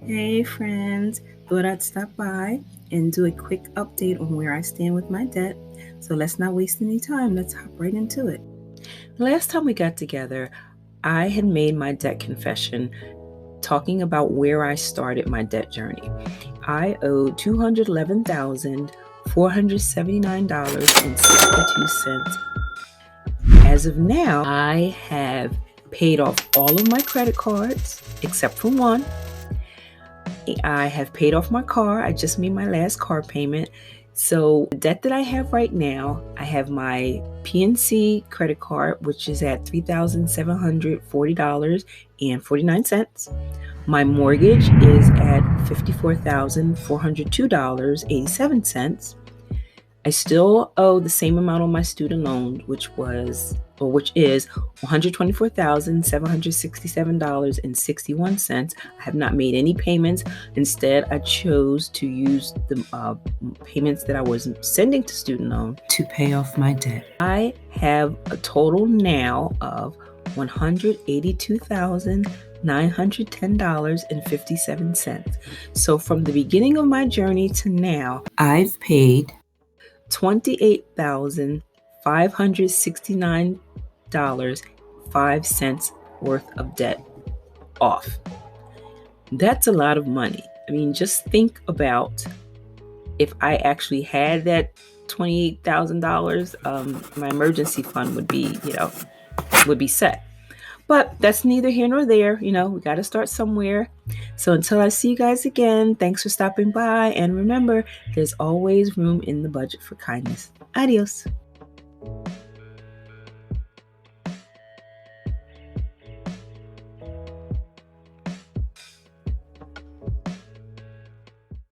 Hey friends, thought I'd stop by and do a quick update on where I stand with my debt. So let's not waste any time. Let's hop right into it. Last time we got together, I had made my debt confession talking about where I started my debt journey. I owed $211,479.62. As of now, I have paid off all of my credit cards except for one. I have paid off my car. I just made my last car payment. So the debt that I have right now, I have my PNC credit card, which is at $3,740.49. My mortgage is at $54,402.87. I still owe the same amount on my student loan, which is $124,767.61. I have not made any payments. Instead, I chose to use the payments that I was sending to student loan to pay off my debt. I have a total now of $182,910.57. So from the beginning of my journey to now, I've paid $28,569.05 worth of debt off. That's a lot of money. I mean, just think about if I actually had that $28,000, my emergency fund would be set. But that's neither here nor there. We got to start somewhere. So until I see you guys again, thanks for stopping by. And remember, there's always room in the budget for kindness. Adios.